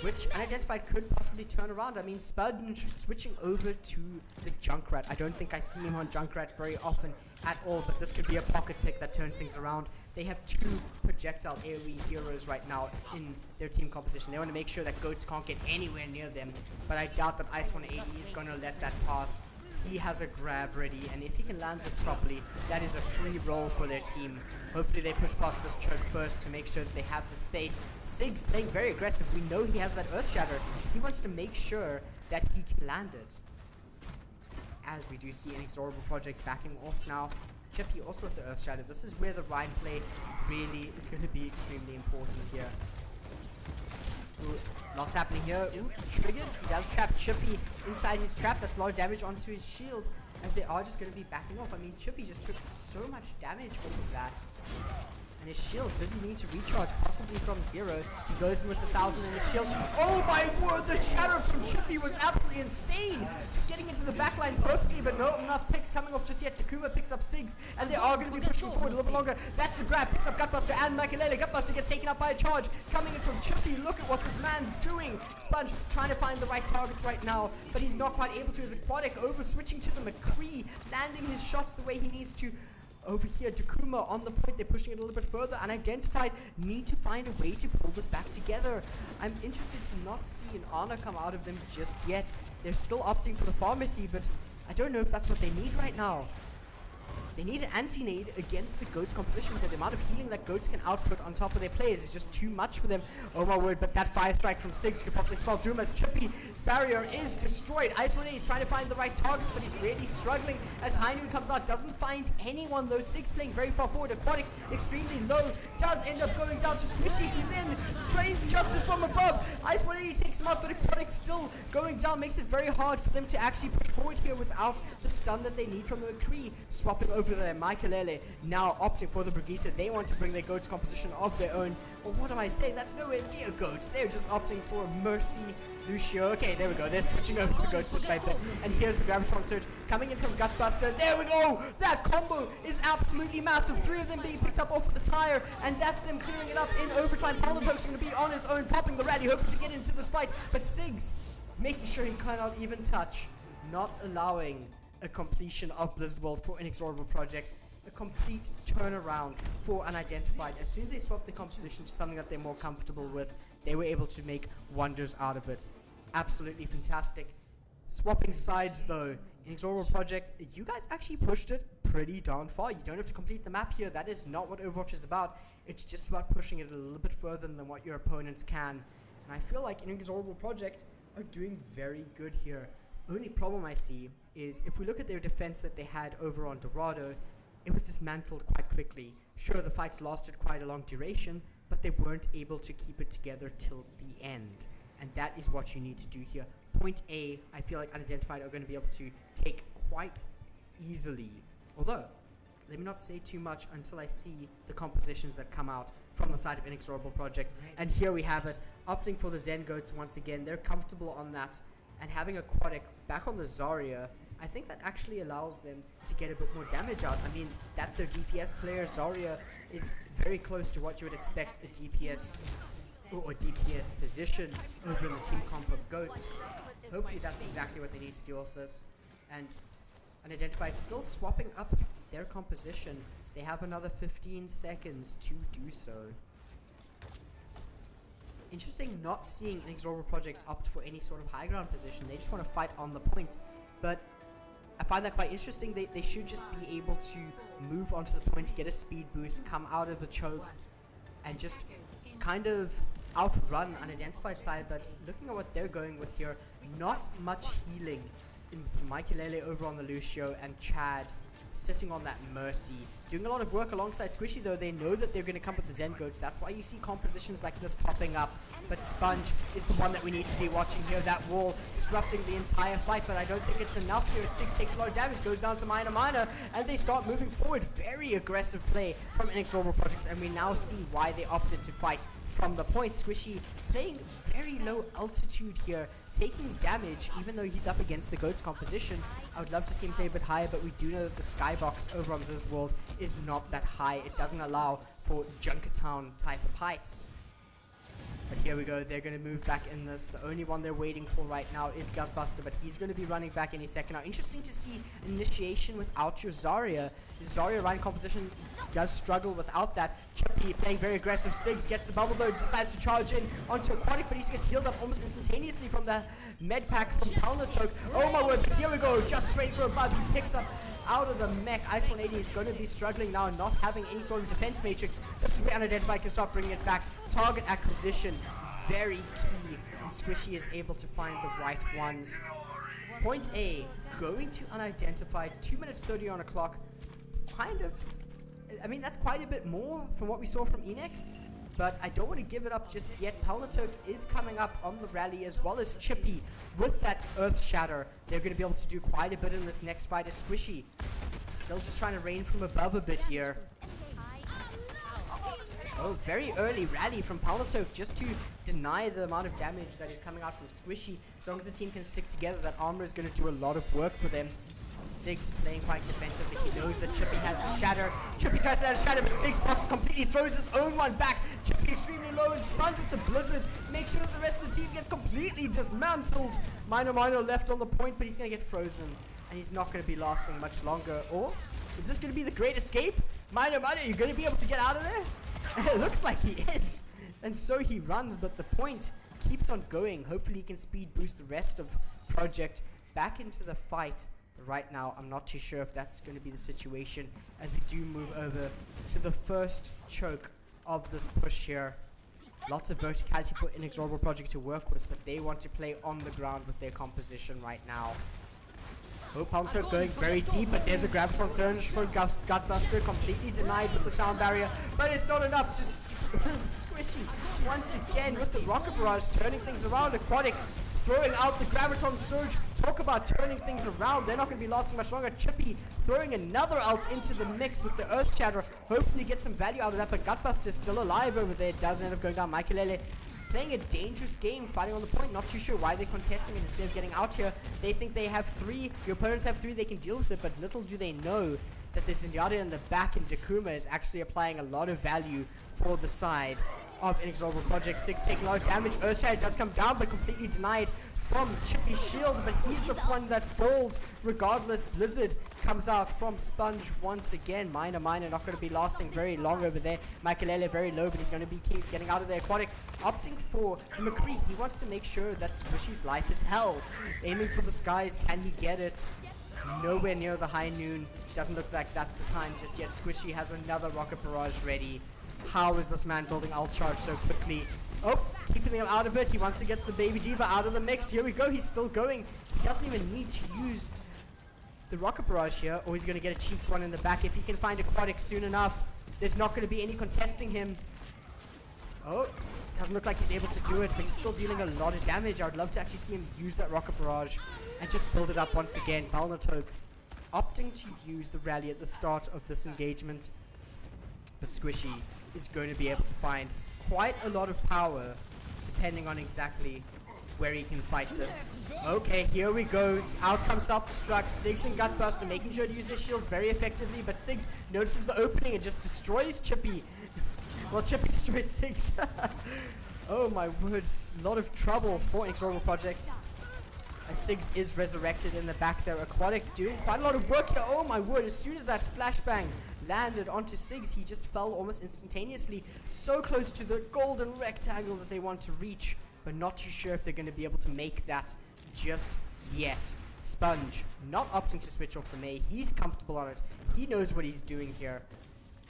Which unIdentified could possibly turn around. I mean, Spudge switching over to the Junkrat. I don't think I see him on Junkrat very often at all, but this could be a pocket pick that turns things around. They have 2 projectile AoE heroes right now in their team composition. They want to make sure that Goats can't get anywhere near them, but I doubt that Ice180 is going to let that pass. He has a grab ready, and if he can land this properly, that is a free roll for their team. Hopefully they push past this choke first to make sure that they have the space. Siggs playing very aggressive. We know he has that Earth Shatter. He wants to make sure that he can land it. As we do see an Inexorable Project backing off now. Chippy also with the Earth Shatter. This is where the Rhine play really is going to be extremely important here. Ooh, lots happening here. Ooh, triggered. He does trap Chippy inside his trap. That's a lot of damage onto his shield, as they are just going to be backing off. I mean, Chippy just took so much damage off of that. And his shield busy needing to recharge, possibly from 0. He goes in with 1,000 in his shield. Oh my word, the shadow from Chippy was absolutely insane. Just getting into the backline perfectly, but not enough picks coming off just yet. Takuma picks up Siggs, and they are going to be pushing forward a little bit longer. That's the grab, picks up Gutbuster and Michaelele. Gutbuster gets taken up by a charge. Coming in from Chippy, look at what this man's doing. Sponge trying to find the right targets right now, but he's not quite able to. As Aquatic over switching to the McCree, landing his shots the way he needs to. Over here, Takuma on the point. They're pushing it a little bit further. unIdentified need to find a way to pull this back together. I'm interested to not see an honor come out of them just yet. They're still opting for the pharmacy, but I don't know if that's what they need right now. They need an anti-nade against the Goats composition, because the amount of healing that Goats can output on top of their players is just too much for them. Oh my word, but that fire strike from Siggs could probably spell doom as Chippy's barrier is destroyed. Ice180 is trying to find the right targets, but he's really struggling as High Noon comes out. Doesn't find anyone though. Siggs playing very far forward. Aquatic extremely low. Does end up going down to Squishy, who then trains justice from above. Ice180 takes him out, but Aquatic still going down. Makes it very hard for them to actually push forward here without the stun that they need from the McCree. Swapping over there, Michaelele now opting for the Brigitte. They want to bring their Goats composition of their own. Well, what am I saying? That's nowhere near Goats. They're just opting for Mercy, Lucio. Okay, there we go. They're switching over to the Goats bit by bit. And here's the Graviton Surge coming in from Gutbuster. There we go! That combo is absolutely massive. 3 of them being picked up off of the tire, and that's them clearing it up in overtime. Palnatoad's going to be on his own, popping the rally, hoping to get into this fight. But Siggs making sure he cannot even touch, not allowing a completion of Blizzard World for Inexorable Project. A complete turnaround for unIdentified. As soon as they swapped the composition to something that they're more comfortable with, they were able to make wonders out of it. Absolutely fantastic. Swapping sides though, Inexorable Project, you guys actually pushed it pretty darn far. You don't have to complete the map here. That is not what Overwatch is about. It's just about pushing it a little bit further than what your opponents can. And I feel like Inexorable Project are doing very good here. Only problem I see is if we look at their defense that they had over on Dorado, it was dismantled quite quickly. Sure, the fights lasted quite a long duration, but they weren't able to keep it together till the end. And that is what you need to do here. Point A, I feel like unIdentified are going to be able to take quite easily. Although, let me not say too much until I see the compositions that come out from the side of Inexorable Project. And here we have it. opting for the Zen Goats once again. They're comfortable on that, and having Aquatic back on the Zarya, I think that actually allows them to get a bit more damage out. I mean, that's their DPS player. Zarya is very close to what you would expect a DPS or DPS position over in the team comp of Goats. Hopefully that's exactly what they need to deal with this. And unIdentified still swapping up their composition. They have another 15 seconds to do so. Interesting not seeing Inexorable Project opt for any sort of high ground position. They just want to fight on the point. But I find that quite interesting. They should just be able to move onto the point, get a speed boost, come out of the choke, and just kind of outrun unIdentified side. But looking at what they're going with here, not much healing in Mikelele over on the Lucio, and Chad sitting on that Mercy. Doing a lot of work alongside Squishy though. They know that they're going to come with the Zen Goats. That's why you see compositions like this popping up. But Sponge is the one that we need to be watching here. That wall disrupting the entire fight, but I don't think it's enough here. 6 takes a lot of damage, goes down to Minor, and they start moving forward. Very aggressive play from Inexorable Project, and we now see why they opted to fight from the point. Squishy playing very low altitude here, taking damage even though he's up against the Goats composition. I would love to see him play a bit higher, but we do know that the skybox over on this world is not that high. It doesn't allow for Junkertown type of heights. But here we go, they're going to move back in this. The only one they're waiting for right now is Gutbuster, but he's going to be running back any second now. Interesting to see initiation without your Zarya. Zarya right composition does struggle without that. Chippy playing very aggressive. Siggs gets the bubble though, decides to charge in onto Aquatic, but he gets healed up almost instantaneously from the med pack from Palnatok. Oh my word, but here we go, just straight for a buff. He picks up out of the mech. Ice 180 is going to be struggling now, not having any sort of defense matrix. This is where unIdentified can start bringing it back. Target acquisition, very key, and Squishy is able to find the right ones. Point A, going to unIdentified, 2 minutes 30 on a clock. Kind of, I mean, that's quite a bit more from what we saw from Inex, but I don't want to give it up just yet. Palnatok is coming up on the rally, as well as Chippy with that Earth Shatter. They're going to be able to do quite a bit in this next fight as Squishy still just trying to rain from above a bit here. Oh, very early rally from Palnatok just to deny the amount of damage that is coming out from Squishy. As long as the team can stick together, that armor is going to do a lot of work for them. Siggs playing quite defensively. He knows that Chippy has the shatter. Chippy tries to have a shatter, but Siggs blocks completely, throws his own one back. Chippy extremely low, and Sponge with the blizzard. Make sure that the rest of the team gets completely dismantled. Minor left on the point, but he's going to get frozen. And he's not going to be lasting much longer. Or is this going to be the great escape? Minor, you're going to be able to get out of there? It looks like he is. And so he runs, but the point keeps on going. Hopefully he can speed boost the rest of Project back into the fight. Right now, I'm not too sure if that's going to be the situation as we do move over to the first choke of this push here. Lots of verticality for Inexorable Project to work with, but they want to play on the ground with their composition right now. Oh, Palnatok going very deep, but there's a Graviton Surge for Gutbuster, completely denied with the sound barrier, but it's not enough to Squishy once again with the Rocket Barrage, turning things around. Aquatic throwing out the Graviton Surge. Talk about turning things around. They're not going to be lasting much longer. Chippy throwing another ult into the mix with the Earth Shatter. Hopefully get some value out of that, but Gutbuster's still alive over there. Doesn't end up going down. Mikelele playing a dangerous game, fighting on the point. Not too sure why they're contesting it instead of getting out here. They think they have 3. Your opponents have 3. They can deal with it, but little do they know that the Zenyatta in the back and Dakuma is actually applying a lot of value for the side of Inexorable Project. 6 taking a lot of damage. Earthshade does come down, but completely denied from Chippy's shield, but he's the one that falls regardless. Blizzard comes out from Sponge once again. Minor not going to be lasting very long over there. Mikelele very low, but he's going to be getting out of there. Aquatic opting for McCree. He wants to make sure that Squishy's life is hell. Aiming for the skies. Can he get it? Nowhere near the high noon. Doesn't look like that's the time just yet. Squishy has another rocket barrage ready. How is this man building ult charge so quickly? Oh, keeping him out of it. He wants to get the Baby Diva out of the mix. Here we go. He's still going. He doesn't even need to use the rocket barrage here, or he's going to get a cheap one in the back. If he can find Aquatic soon enough, there's not going to be any contesting him. Oh, doesn't look like he's able to do it, but he's still dealing a lot of damage. I would love to actually see him use that rocket barrage and just build it up once again. Palnatok opting to use the rally at the start of this engagement, but Squishy is going to be able to find quite a lot of power to depending on exactly where he can fight this. Okay, here we go. Out comes self-destruct. Siggs and Gutbuster making sure to use their shields very effectively, but Siggs notices the opening and just destroys Chippy. Well, Chippy destroys Siggs. Oh my word, a lot of trouble for Inexorable Project. As Siggs is resurrected in the back there. Aquatic doing quite a lot of work here. Oh my word, as soon as that flashbang landed onto Siggs, he just fell almost instantaneously. So close to the golden rectangle that they want to reach, but not too sure if they're going to be able to make that just yet. Sponge not opting to switch off the Mei. He's comfortable on it. He knows what he's doing here.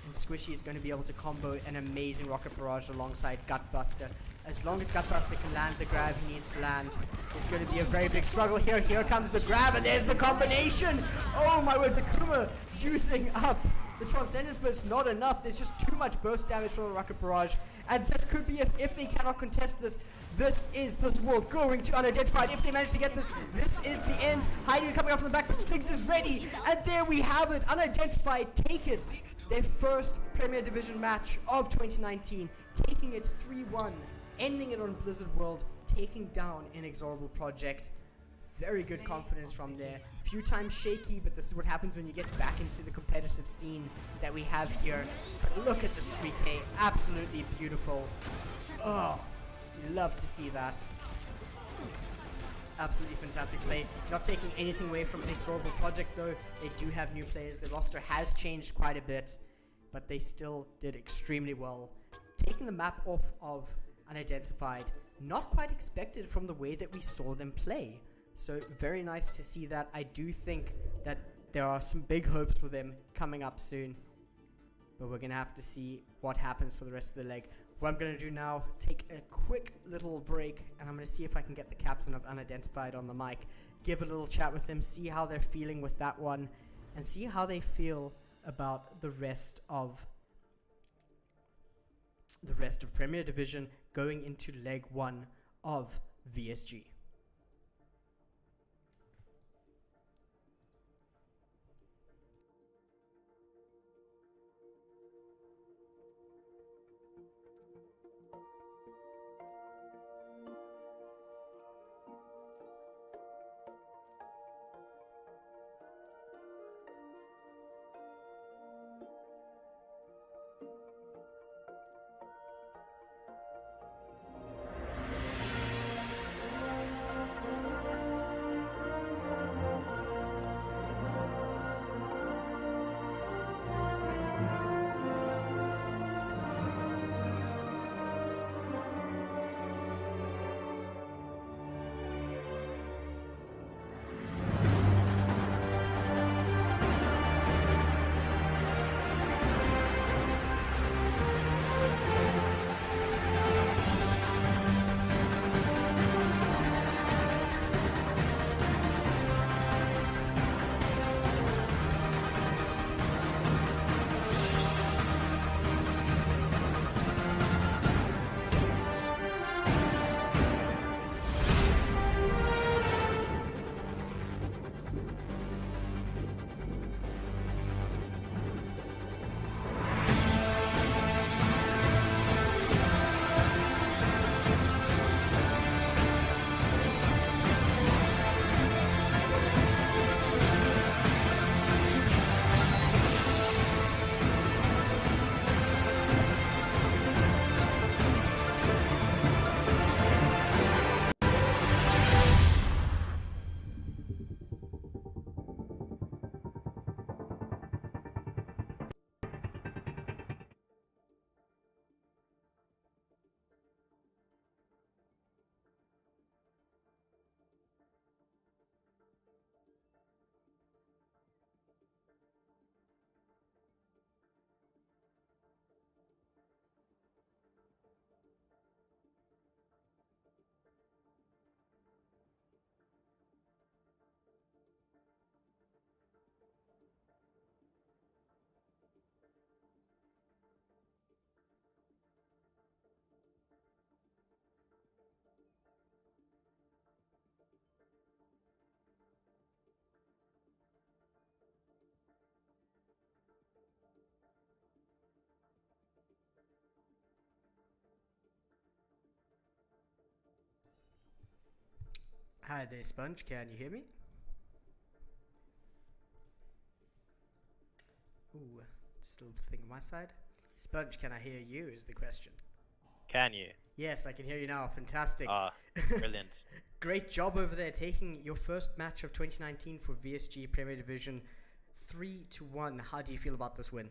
And Squishy is going to be able to combo an amazing Rocket Barrage alongside Gutbuster. As long as Gutbuster can land the grab he needs to land, it's going to be a very big struggle here. Here comes the grab, and there's the combination! Oh my word, Takuma using up the Transcendence, but it's not enough. There's just too much burst damage for the Rocket Barrage. And this could be, if they cannot contest this, this is Blizzard World going to unidentified. If they manage to get this, this is the end. Heidi coming up from the back, but Siggs is ready. And there we have it. Unidentified take it. Their first Premier Division match of 2019. Taking it 3-1. Ending it on Blizzard World. Taking down Inexorable Project. Very good confidence from there. A few times shaky, but this is what happens when you get back into the competitive scene that we have here. But look at this 3K. Absolutely beautiful. Oh, you love to see that. Absolutely fantastic play. Not taking anything away from Inexorable Project though. They do have new players. Their roster has changed quite a bit, but they still did extremely well. Taking the map off of Unidentified, not quite expected from the way that we saw them play. So very nice to see that. I do think that there are some big hopes for them coming up soon, but we're going to have to see what happens for the rest of the leg. What I'm going to do now, take a quick little break, and I'm going to see if I can get the captain of Unidentified on the mic, give a little chat with him, see how they're feeling with that one, and see how they feel about the rest of Premier Division going into leg 1 of VSG. Hi there, Sponge. Can you hear me? Ooh, just a little thing on my side. Sponge, can I hear you is the question. Can you? Yes, I can hear you now. Fantastic. Ah, brilliant. Great job over there, taking your first match of 2019 for VSG Premier Division 3-1. How do you feel about this win?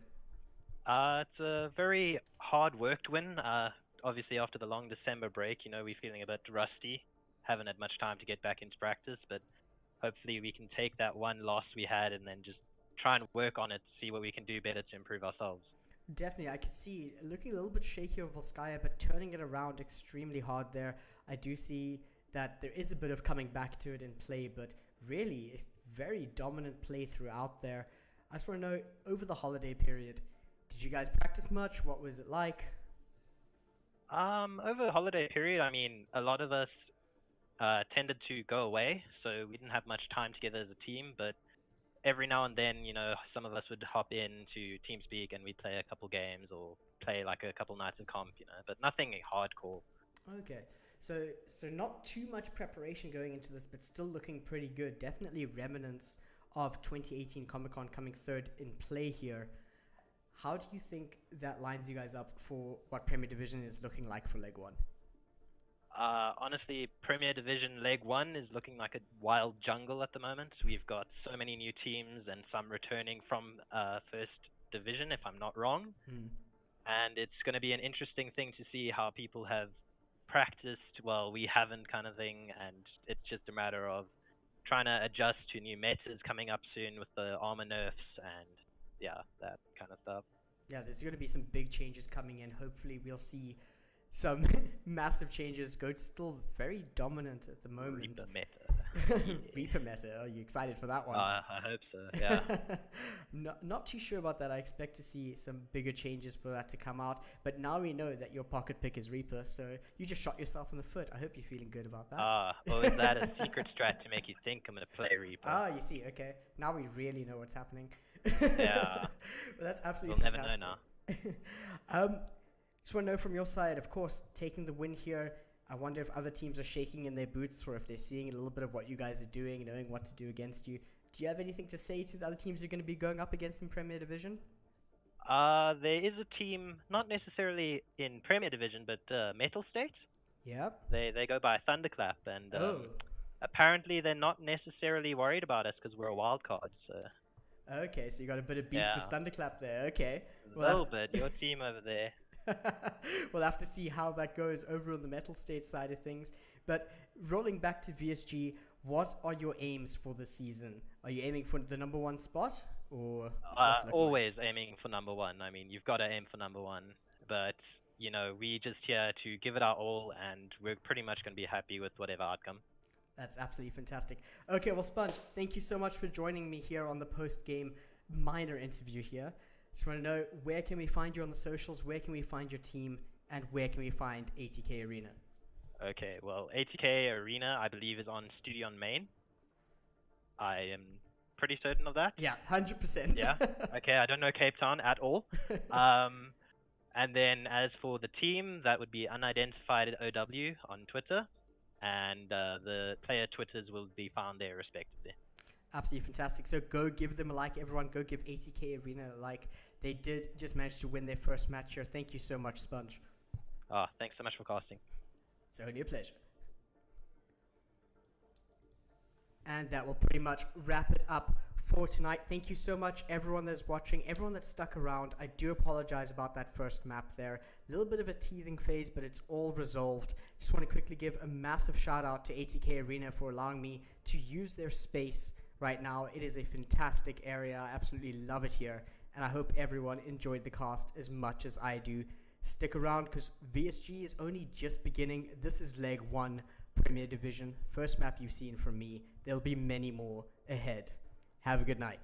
It's a very hard-worked win. Obviously, after the long December break, we're feeling a bit rusty. Haven't had much time to get back into practice, but hopefully we can take that one loss we had and then just try and work on it, see what we can do better to improve ourselves. Definitely, I could see looking a little bit shaky over Volskaya, but turning it around extremely hard there. I do see that there is a bit of coming back to it in play, but really, it's very dominant play throughout there. I just want to know, over the holiday period, did you guys practice much? What was it like? Over the holiday period, a lot of us tended to go away, so we didn't have much time together as a team, but every now and then, some of us would hop into TeamSpeak and we'd play a couple games or play like a couple nights of comp, but nothing hardcore. Okay, so not too much preparation going into this, but still looking pretty good. Definitely remnants of 2018 Comic-Con coming third in play here. How do you think that lines you guys up for what Premier Division is looking like for Leg1? Honestly, Premier Division Leg1 is looking like a wild jungle at the moment. We've got so many new teams and some returning from First Division, if I'm not wrong. And it's going to be an interesting thing to see how people have practiced while we haven't, kind of thing. And it's just a matter of trying to adjust to new metas coming up soon with the armor nerfs and that kind of stuff. Yeah, there's going to be some big changes coming in. Hopefully we'll see some massive changes. Goat's still very dominant at the moment. Reaper meta. Reaper meta. Are you excited for that one? I hope so, yeah. Not too sure about that. I expect to see some bigger changes for that to come out. But now we know that your pocket pick is Reaper, so you just shot yourself in the foot. I hope you're feeling good about that. Well, is that a secret strat to make you think I'm going to play Reaper? You see. Okay. Now we really know what's happening. Yeah. Well, that's absolutely fantastic. We'll never know now. Just want to know from your side, of course, taking the win here, I wonder if other teams are shaking in their boots or if they're seeing a little bit of what you guys are doing, knowing what to do against you. Do you have anything to say to the other teams you're going to be going up against in Premier Division? There is a team, not necessarily in Premier Division, but Metal State. Yep. They go by Thunderclap, and apparently they're not necessarily worried about us because we're a wild card. So. Okay, so you got a bit of beef with Thunderclap there. Okay. A little bit. Your team over there. We'll have to see how that goes over on the Metal State side of things. But rolling back to VSG, what are your aims for the season? Are you aiming for the #1 spot? Or always aiming for #1. You've got to aim for #1. But, we just here to give it our all, and we're pretty much going to be happy with whatever outcome. That's absolutely fantastic. Okay, well, Sponge, thank you so much for joining me here on the post-game minor interview here. Just want to know, where can we find you on the socials, where can we find your team, and where can we find ATK Arena? Okay, well, ATK Arena, I believe, is on Studio on Main. I am pretty certain of that. Yeah, 100%. Yeah, okay, I don't know Cape Town at all. And then as for the team, that would be unIdentified OW on Twitter, and the player Twitters will be found there respectively. Absolutely fantastic. So go give them a like. Everyone go give ATK Arena a like. They did just manage to win their first match here. Thank you so much, Sponge. Thanks so much for casting. It's only a pleasure. And that will pretty much wrap it up for tonight. Thank you so much, everyone that's watching, everyone that stuck around. I do apologize about that first map there. A little bit of a teething phase, but it's all resolved. Just want to quickly give a massive shout out to ATK Arena for allowing me to use their space right now. It is a fantastic area. I absolutely love it here. And I hope everyone enjoyed the cast as much as I do. Stick around because VSG is only just beginning. This is Leg1 Premier Division. First map you've seen from me. There'll be many more ahead. Have a good night.